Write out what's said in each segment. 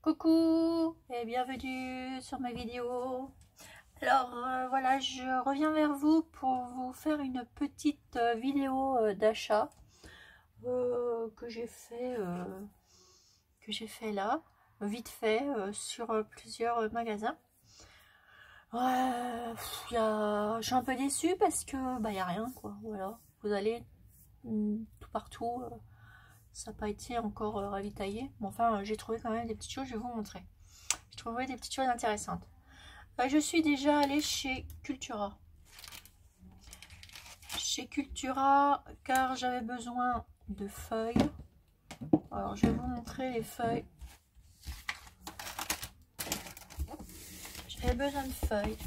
Coucou et bienvenue sur ma vidéo. Alors voilà, je reviens vers vous pour vous faire une petite vidéo d'achat que j'ai fait là, vite fait, sur plusieurs magasins. Je suis un peu déçue parce que bah, y a rien quoi. Voilà, vous allez tout partout. Ça n'a pas été encore ravitaillé. Mais enfin, j'ai trouvé quand même des petites choses, je vais vous montrer. J'ai trouvé des petites choses intéressantes. Je suis déjà allée chez Cultura. Chez Cultura, car j'avais besoin de feuilles. Alors, je vais vous montrer les feuilles. J'avais besoin de feuilles.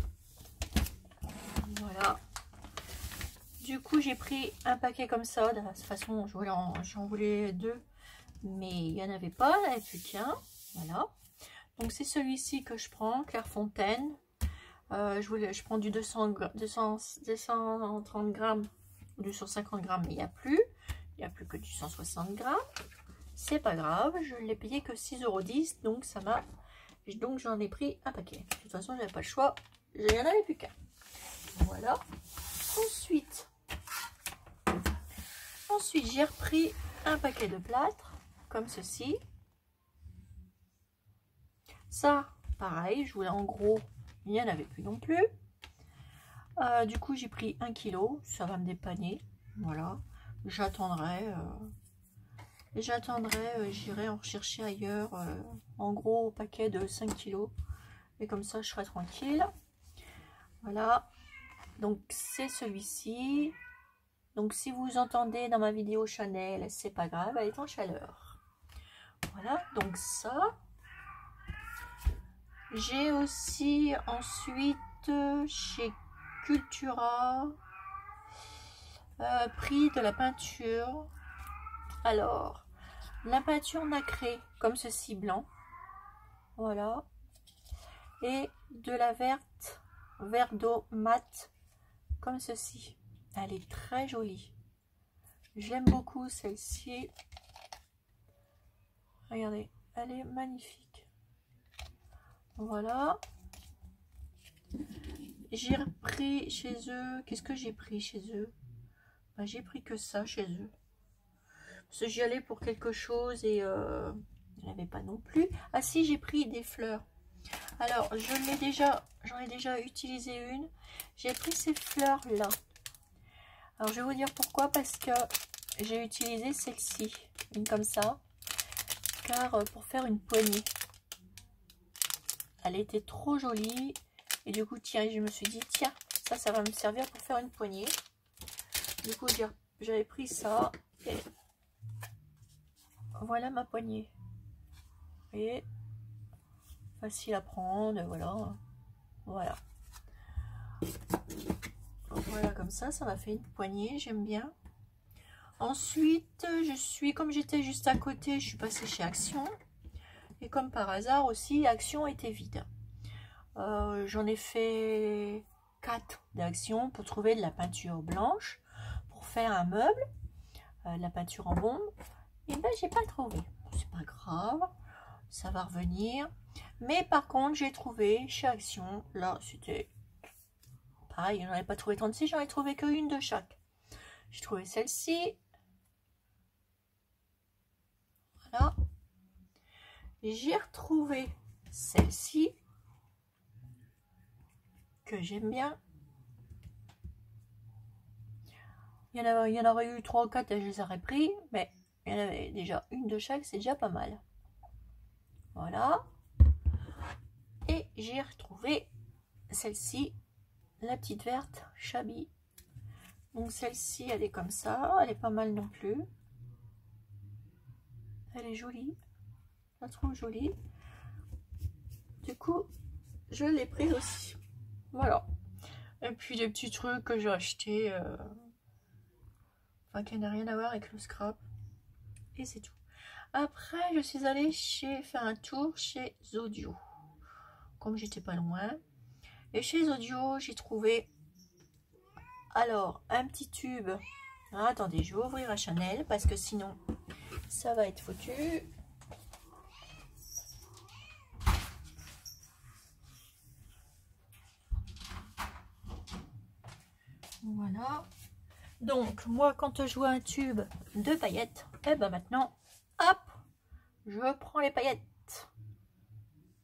Voilà. Du coup, j'ai pris un paquet comme ça. De toute façon, j'en voulais deux. Mais il n'y en avait pas. Là, et puis tiens, voilà. Donc, c'est celui-ci que je prends, Clairefontaine. Je prends du 230 grammes ou du 150 grammes, mais il n'y a plus. Il n'y a plus que du 160 grammes. C'est pas grave, je ne l'ai payé que 6,10 €, donc ça m'a. Donc j'en ai pris un paquet. De toute façon, j'avais pas le choix. Il n'y en avait plus qu'un. Voilà. Ensuite, j'ai repris un paquet de plâtre, comme ceci. Ça, pareil, je voulais en gros. Il n'y en avait plus non plus. Du coup, j'ai pris 1 kg. Ça va me dépanner. Voilà. J'attendrai. J'irai en rechercher ailleurs. En gros, paquet de 5 kg. Et comme ça, je serai tranquille. Voilà. Donc, c'est celui-ci. Donc, si vous entendez dans ma vidéo Chanel, c'est pas grave, elle est en chaleur. Voilà. Donc, ça. J'ai aussi ensuite chez Cultura pris de la peinture. Alors, la peinture nacrée comme ceci blanc. Voilà. Et de la vert d'eau mat comme ceci. Elle est très jolie. J'aime beaucoup celle-ci. Regardez, elle est magnifique. Voilà. J'ai repris chez eux. Qu'est-ce que j'ai pris chez eux? Ben, j'ai pris que ça chez eux. Parce que j'y allais pour quelque chose et il n'y avait pas non plus. Ah si, j'ai pris des fleurs. Alors, j'en ai déjà utilisé une. J'ai pris ces fleurs-là. Alors, je vais vous dire pourquoi. Parce que j'ai utilisé celle-ci. Une comme ça. Car pour faire une poignée. Elle était trop jolie. Et du coup, tiens, je me suis dit, tiens, ça va me servir pour faire une poignée. Du coup, j'avais pris ça. Et voilà ma poignée. Vous voyez, facile à prendre, voilà. Voilà. Voilà, comme ça m'a fait une poignée, j'aime bien. Ensuite, comme j'étais juste à côté, je suis passée chez Action. Et comme par hasard aussi, Action était vide. J'en ai fait 4 d'Action pour trouver de la peinture blanche pour faire un meuble, de la peinture en bombe. Et ben j'ai pas trouvé. C'est pas grave, ça va revenir. Mais par contre, j'ai trouvé chez Action, là c'était pareil, j'en ai pas trouvé 36, j'en ai trouvé que une de chaque. J'ai trouvé celle-ci. Voilà. J'ai retrouvé celle-ci que j'aime bien. Il y en aurait eu 3 ou 4 et je les aurais pris, mais il y en avait déjà une de chaque, c'est déjà pas mal. Voilà. Et j'ai retrouvé celle-ci, la petite verte Chabi. Donc celle-ci, elle est comme ça, elle est pas mal non plus. Elle est jolie, je la trouve jolie. Du coup, je l'ai pris aussi. Voilà. Et puis des petits trucs que j'ai achetés, enfin qui n'a rien à voir avec le scrap. Et c'est tout. Après, je suis allée faire un tour chez Zodio. Comme j'étais pas loin. Et chez Zodio, j'ai trouvé alors un petit tube. Ah, attendez, je vais ouvrir à Chanel parce que sinon ça va être foutu. Voilà. Donc, moi, quand je vois un tube de paillettes, et ben maintenant, hop, je prends les paillettes.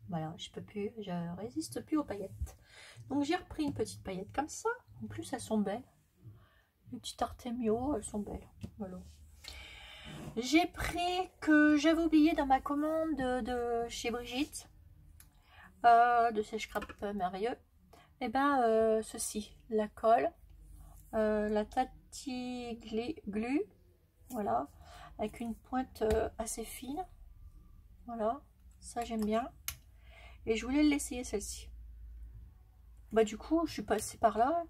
Voilà, je peux plus, je résiste plus aux paillettes. Donc, j'ai repris une petite paillette comme ça. En plus, elles sont belles. Les petites Artemio, elles sont belles. Voilà. J'ai pris que j'avais oublié dans ma commande de chez Brigitte, de sèche-crabe merveilleux. Et ben, ceci, la colle, la Tati Glue, voilà, avec une pointe assez fine. Voilà, ça j'aime bien. Et je voulais l'essayer celle-ci. Bah du coup, je suis passée par là,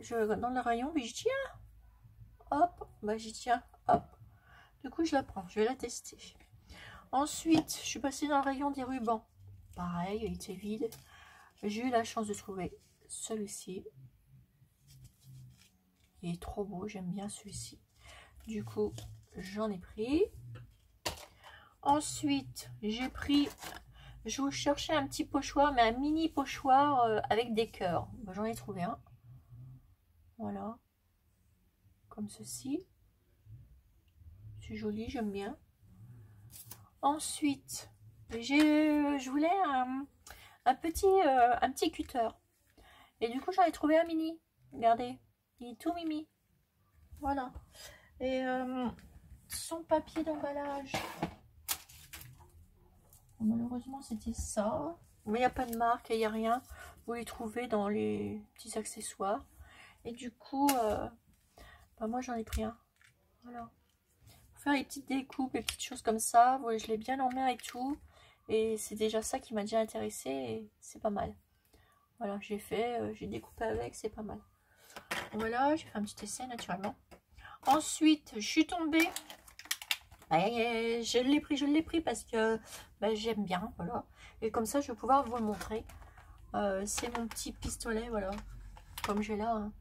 dans le rayon, mais j'y tiens. Hop, bah j'y tiens, hop. Du coup, je la prends, je vais la tester. Ensuite, je suis passée dans le rayon des rubans. Pareil, il était vide. J'ai eu la chance de trouver celui-ci. Il est trop beau, j'aime bien celui-ci. Du coup, j'en ai pris. Ensuite, j'ai pris... Je vous cherchais un petit pochoir, mais un mini pochoir avec des cœurs. Ben, j'en ai trouvé un. Voilà. Comme ceci. C'est joli, j'aime bien. Ensuite, je voulais un petit cutter. Et du coup, j'en ai trouvé un mini. Regardez, il est tout mimi. Voilà. Et son papier d'emballage. Malheureusement, c'était ça. Mais il n'y a pas de marque, il n'y a rien. Vous les trouvez dans les petits accessoires. Et du coup, bah moi, j'en ai pris un. Voilà. Pour faire les petites découpes, les petites choses comme ça. Voilà, je l'ai bien en main et tout. Et c'est déjà ça qui m'a déjà intéressé. Et c'est pas mal. Voilà, j'ai fait, j'ai découpé avec, c'est pas mal. Voilà, j'ai fait un petit essai naturellement. Ensuite, je suis tombée. Je l'ai pris parce que j'aime bien, voilà. Et comme ça, je vais pouvoir vous le montrer. C'est mon petit pistolet, voilà, comme j'ai là. Hein.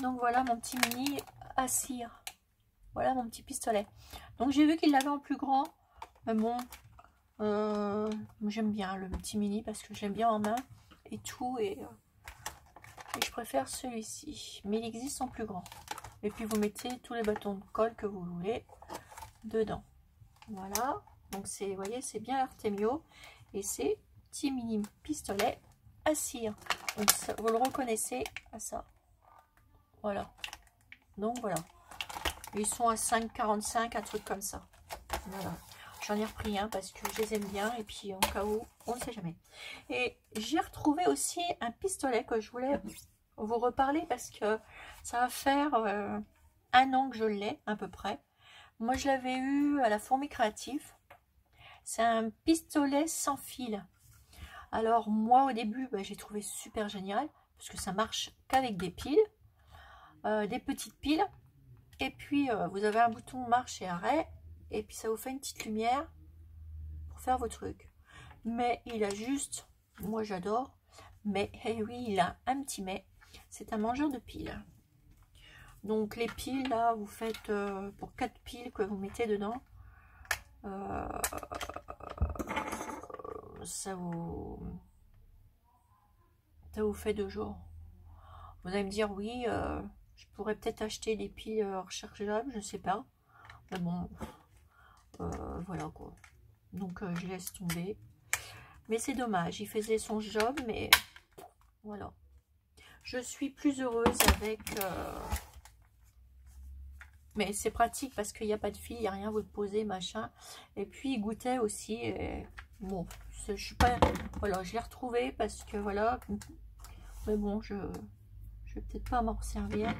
Donc voilà mon petit mini à cire. Voilà mon petit pistolet. Donc j'ai vu qu'il l'avait en plus grand. Mais bon, j'aime bien le petit mini parce que j'aime bien en main et tout. Et je préfère celui-ci. Mais il existe en plus grand. Et puis vous mettez tous les bâtons de colle que vous voulez dedans. Voilà, donc c'est, vous voyez, c'est bien Artemio et c'est petit mini pistolet à cire. Donc ça, vous le reconnaissez à ça. Voilà. Donc voilà. Ils sont à 5,45, un truc comme ça. Voilà. J'en ai repris un parce que je les aime bien et puis en cas où, on ne sait jamais. Et j'ai retrouvé aussi un pistolet que je voulais vous reparler parce que ça va faire 1 an que je l'ai à peu près. Moi, je l'avais eu à la Fourmi Créative. C'est un pistolet sans fil. Alors, moi, au début, j'ai trouvé super génial. Parce que ça marche qu'avec des piles. Des petites piles. Et puis, vous avez un bouton marche et arrêt. Et puis, ça vous fait une petite lumière pour faire vos trucs. Mais il a juste... Moi, j'adore. Mais, eh oui, il a un petit mais. C'est un mangeur de piles. Donc les piles là, vous faites pour 4 piles que vous mettez dedans, ça vous fait 2 jours. Vous allez me dire oui, je pourrais peut-être acheter des piles rechargeables, je sais pas. Mais bon, voilà quoi. Donc je laisse tomber. Mais c'est dommage, il faisait son job, mais voilà. Je suis plus heureuse avec... mais c'est pratique parce qu'il n'y a pas de fil, il n'y a rien, vous le posez, machin. Et puis, il goûtait aussi. Et bon, je suis pas... Voilà, je l'ai retrouvé parce que voilà. Mais bon, je vais peut-être pas m'en servir.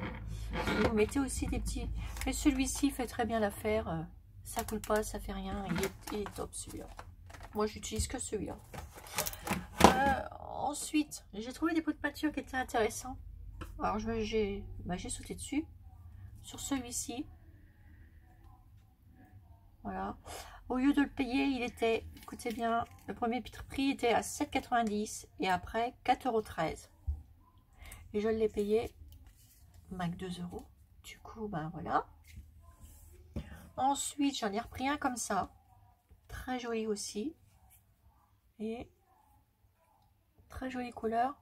Et vous mettez aussi des petits... Mais celui-ci fait très bien l'affaire. Ça coule pas, ça fait rien. Il est top celui-là. Moi, j'utilise que celui-là. Ensuite, j'ai trouvé des pots de peinture qui étaient intéressants. Alors, j'ai sauté dessus. Sur celui-ci, voilà, au lieu de le payer, il était, écoutez bien, le premier prix était à 7,90 et après 4,13 €. Et je l'ai payé 2 €. Du coup, voilà. Ensuite, j'en ai repris un comme ça, très joli aussi, et très jolie couleur.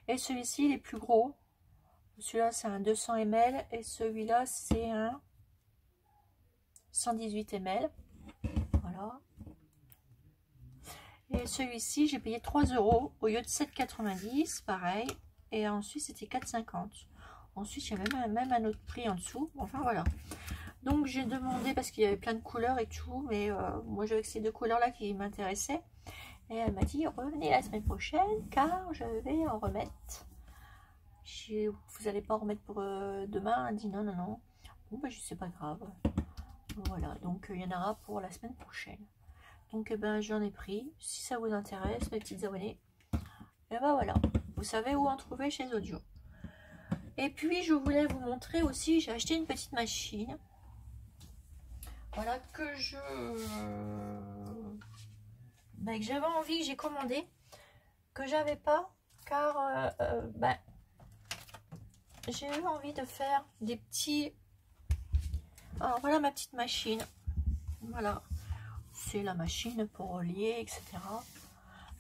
Et celui-ci, il est plus gros. Celui-là, c'est un 200 ml et celui-là, c'est un 118 ml. Voilà. Et celui-ci, j'ai payé 3 € au lieu de 7,90, pareil. Et ensuite, c'était 4,50. Ensuite, il y avait même un autre prix en dessous. Enfin, voilà. Donc, j'ai demandé, parce qu'il y avait plein de couleurs et tout, mais moi, j'avais que ces deux couleurs-là qui m'intéressaient. Et elle m'a dit, revenez la semaine prochaine, car je vais en remettre. Vous n'allez pas en remettre pour demain? Elle dit, non, non, non. Bon, ben, je sais pas grave. Voilà, donc il y en aura pour la semaine prochaine. Donc, eh ben, j'en ai pris. Si ça vous intéresse, mes petites abonnées, et ben voilà. Vous savez où en trouver chez Audio. Et puis, je voulais vous montrer aussi, j'ai acheté une petite machine. Voilà, que j'avais envie, que j'ai commandé, que j'avais pas, car j'ai eu envie de faire des petits... Alors, voilà ma petite machine. Voilà. C'est la machine pour relier, etc.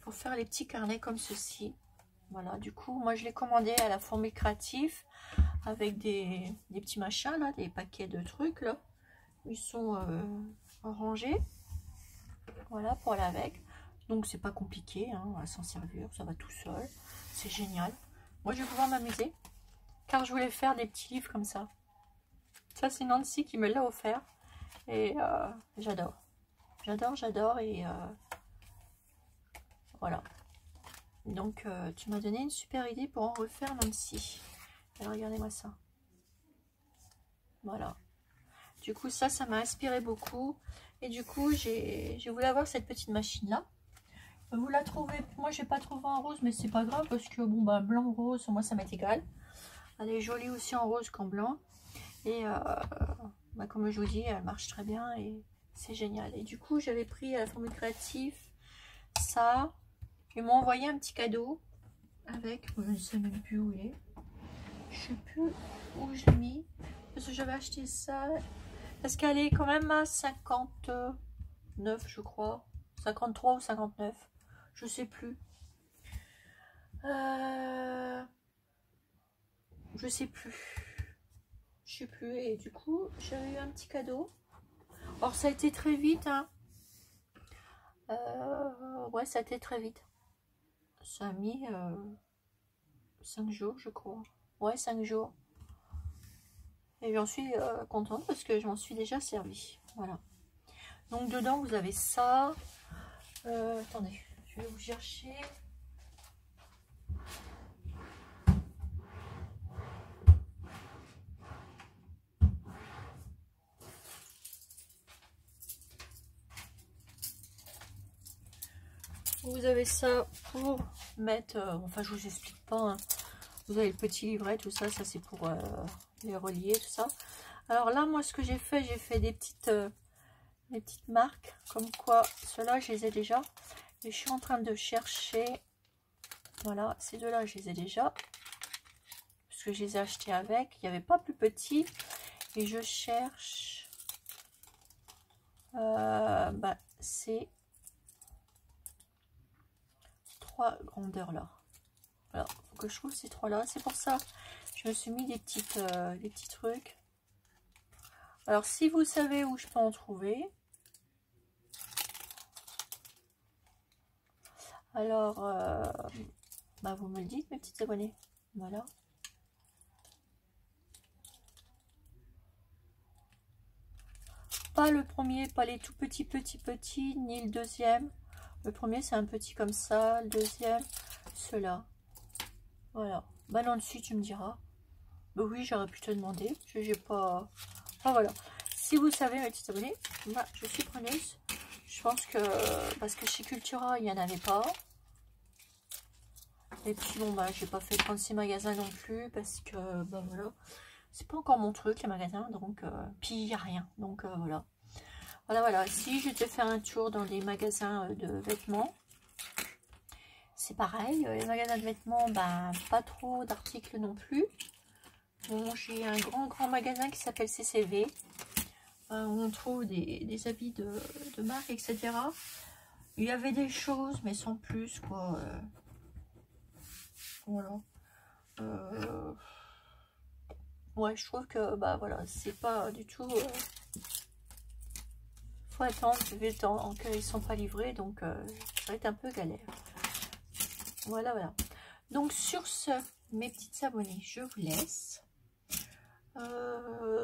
Pour faire les petits carnets comme ceci. Voilà, du coup, moi je l'ai commandé à la Formule Créatif avec des petits machins là, des paquets de trucs là. Ils sont rangés. Voilà, pour aller avec. Donc c'est pas compliqué, hein, à s'en servir, ça va tout seul. C'est génial. Moi je vais pouvoir m'amuser car je voulais faire des petits livres comme ça. Ça c'est Nancy qui me l'a offert et j'adore. J'adore et voilà. Donc tu m'as donné une super idée pour en refaire Nancy. Alors regardez-moi ça. Voilà. Du coup ça m'a inspiré beaucoup. Et du coup j'ai voulu avoir cette petite machine là. Vous la trouvez, moi j'ai pas trouvé en rose mais c'est pas grave parce que bon bah blanc rose moi ça m'est égal. Elle est jolie aussi en rose qu'en blanc. Et comme je vous dis elle marche très bien et c'est génial. Et du coup j'avais pris à la Formule Créatif ça. Ils m'ont envoyé un petit cadeau avec, je ne sais même plus où il est. Je sais plus où je l'ai mis. Parce que j'avais acheté ça. Parce qu'elle est quand même à 59, je crois. 53 ou 59. Je sais plus. Je sais plus. Je sais plus. Et du coup, j'avais eu un petit cadeau. Alors ça a été très vite. Hein. Ouais, ça a été très vite. Ça a mis 5 jours, je crois. Ouais, 5 jours. Et j'en suis contente parce que je m'en suis déjà servi. Voilà. Donc dedans, vous avez ça. Attendez, je vais vous chercher. Vous avez ça pour mettre... enfin, je vous explique pas. Hein. Vous avez le petit livret, tout ça. Ça, c'est pour les relier, tout ça. Alors là, moi, ce que j'ai fait des petites marques. Comme quoi, ceux-là, je les ai déjà. Et je suis en train de chercher... Voilà, ces deux-là, je les ai déjà. Parce que je les ai achetés avec. Il n'y avait pas plus petit. Et je cherche... c'est... grandeurs là. Voilà, faut que je trouve ces trois là. C'est pour ça je me suis mis des petits trucs. Alors si vous savez où je peux en trouver, alors vous me le dites mes petites abonnées. Voilà. Pas le premier, pas les tout petits, ni le deuxième. Le premier c'est un petit comme ça, le deuxième ceux-là. Voilà. Bah non, dessus tu me diras. Bah oui, j'aurais pu te demander. J'ai pas. Enfin voilà. Si vous savez, mes petites abonnées, bah, je suis preneuse. Je pense que parce que chez Cultura, il n'y en avait pas. Et puis bon bah j'ai pas fait 36 magasins non plus parce que bah voilà. C'est pas encore mon truc les magasins, donc puis il n'y a rien. Donc voilà. Voilà. Si je devais faire un tour dans les magasins de vêtements. C'est pareil, les magasins de vêtements, bah, pas trop d'articles non plus. Bon, j'ai un grand magasin qui s'appelle CCV, où on trouve des habits de marque, etc. Il y avait des choses, mais sans plus, quoi. Voilà. ouais, je trouve que bah voilà, c'est pas du tout. Faut attendre vu le temps qu'ils sont pas livrés, donc ça va être un peu galère. Voilà, voilà. Donc sur ce, mes petites abonnées, je vous laisse.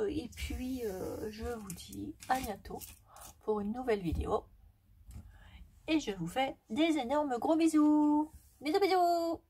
Et puis je vous dis à bientôt pour une nouvelle vidéo. Et je vous fais des énormes gros bisous. Bisous, bisous.